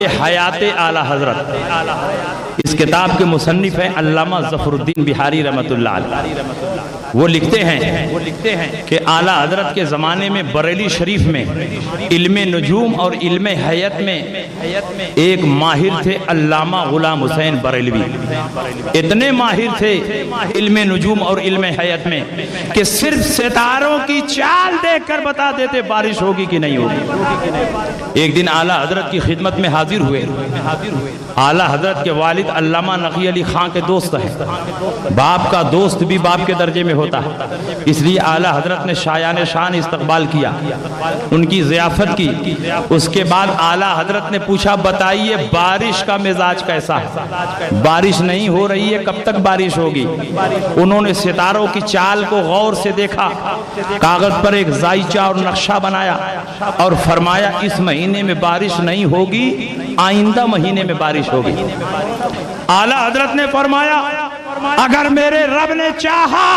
हयात आला हजरत इस किताब के मुसन्निफ हैं अल्लामा ज़फ़रुद्दीन बिहारी रहमतुल्लाह अलैह। वो लिखते हैं कि आला हजरत के ज़माने में बरेली शरीफ में इल्मे नजूम और इल्मे हयत में एक माहिर थे अल्लामा गुलाम हुसैन बरेलवी। इतने माहिर थे इल्मे नजूम और इल्मे हयत में कि सिर्फ सितारों की चाल देखकर बता देते बारिश होगी कि नहीं होगी। एक दिन आला हजरत की खिदमत में हाजिर हुए। आला हजरत के वालिद अल्लामा नकी अली खां के दोस्त हैं। बाप का दोस्त भी बाप के दर्जे में होता है, इसलिए आला हजरत ने शायान शान इस्तकबाल किया, उनकी ज़ियाफत की। उसके बाद आला हजरत ने पूछा, बताइए बारिश का मिजाज कैसा है? बारिश नहीं हो रही है, कब तक बारिश होगी? उन्होंने सितारों की चाल को गौर से देखा, कागज पर एक जायचा और नक्शा बनाया और फरमाया इस महीने में बारिश नहीं होगी, आइंदा महीने में बारिश होगी। आला हजरत ने फरमाया अगर मेरे रब ने चाहा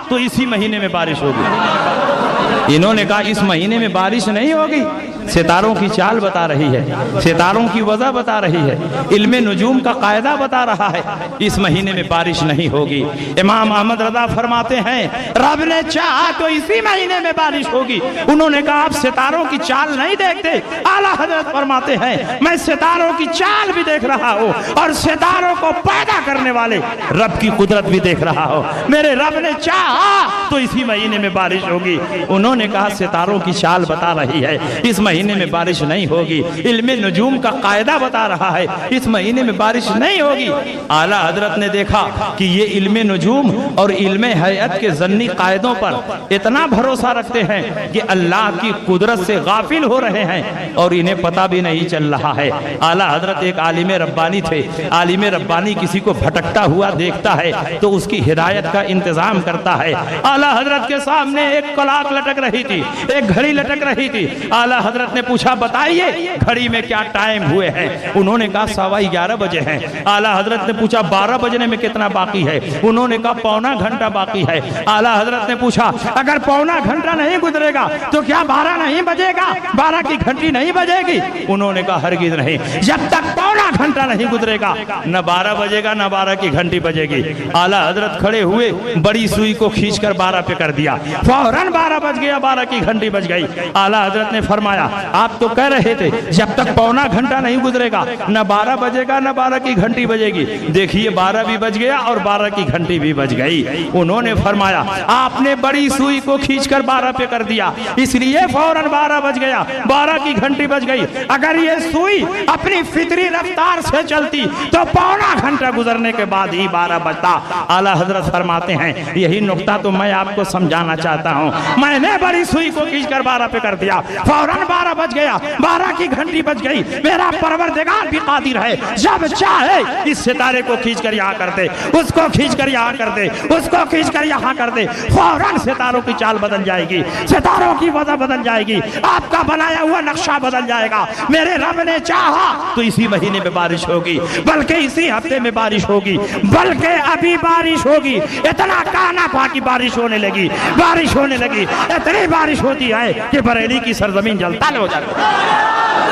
तो इसी महीने में बारिश होगी। इन्होंने कहा इस महीने में बारिश नहीं होगी, सितारों की चाल बता रही है, सितारों की वजह बता रही है, इल्मे नजूम का कायदा बता रहा है, इस महीने में बारिश नहीं होगी। इमाम अहमद रजा फरमाते हैं रब ने चाहा तो इसी महीने में बारिश होगी। उन्होंने कहा आप सितारों की चाल नहीं देखते? आला हजरत फरमाते हैं मैं सितारों की चाल भी देख रहा हूँ और सितारों को पैदा करने वाले रब की कुदरत भी देख रहा हूँ। मेरे रब ने चाहा तो इसी महीने में बारिश होगी। उन्होंने कहा सितारों की चाल बता रही है, इस महीने में बारिश नहीं होगी। इल्मे नजूम का कायदा बता रहा है, इस महीने में बारिश नहीं होगी। आला हजरत ने देखा कि ये इल्मे नजूम और इल्मे हयत के ज़न्नी कायदों पर इतना भरोसा रखते हैं कि अल्लाह की कुदरत से गाफिल हो रहे हैं और इन्हें पता भी नहीं चल रहा है। आला हजरत एक आलिम रब्बानी थे। आलिम रब्बानी किसी को भटकता हुआ देखता है तो उसकी हिदायत का इंतजाम करता है। आला हजरत के सामने एक कलाक लटक रही थी, एक घड़ी लटक रही थी। आला हजरत ने पूछा बताइए घड़ी में क्या टाइम हुए हैं? उन्होंने कहा 11:15 बजे हैं। आला हजरत ने पूछा 12 बजने में कितना बाकी है? उन्होंने कहा पौना घंटा बाकी है। आला हजरत ने पूछा अगर पौना घंटा नहीं गुजरेगा तो क्या 12 नहीं बजेगा? 12 की घंटी नहीं बजेगी? उन्होंने कहा हरगिज नहीं, जब तक पौना घंटा नहीं गुजरेगा न 12 बजेगा न 12 की घंटी बजेगी। आला हजरत खड़े हुए, बड़ी सुई को खींचकर 12 पे कर दिया, फौरन 12 बज गया, 12 की घंटी बज गई। आला हजरत ने फरमाया आप तो कह रहे थे जब तक पौना घंटा नहीं गुजरेगा न 12 बजेगा न 12 की घंटी बजेगी। देखिए 12 भी बज गया और 12 की घंटी भी बज गई। उन्होंने फरमाया आपने बड़ी सुई को खींचकर 12 पे कर दिया, इसलिए फौरन 12 बज गया, 12 की घंटी बज गई। अगर ये सुई अपनी फितरी रफ्तार से चलती तो पौना घंटा गुजरने के बाद ही 12 बजता। आला हजरत फरमाते हैं यही नुक्ता तो मैं आपको समझाना चाहता हूँ। मैंने बड़ी सुई को खींचकर 12 पे कर दिया, फौरन 12 बज गया, 12 की घंटी बज गई। मेरा परवरदिगार भी कादिर है, जब चाहे इस सितारे को खींचकर यहाँ कर दे, उसको खींचकर यहाँ कर दे, उसको खींचकर यहाँ कर दे, फौरन सितारों की चाल बदल जाएगी, सितारों की वजह बदल जाएगी, आपका बनाया हुआ नक्शा बदल जाएगा। मेरे रब ने चाहा तो इसी महीने में बारिश होगी, बल्कि इसी हफ्ते में बारिश होगी, बल्कि अभी बारिश होगी। इतना काना पा की बारिश होने लगी, बारिश होने लगी, इतनी बारिश होती है कि बरेली की सरजमीन जलताल हो जाती है।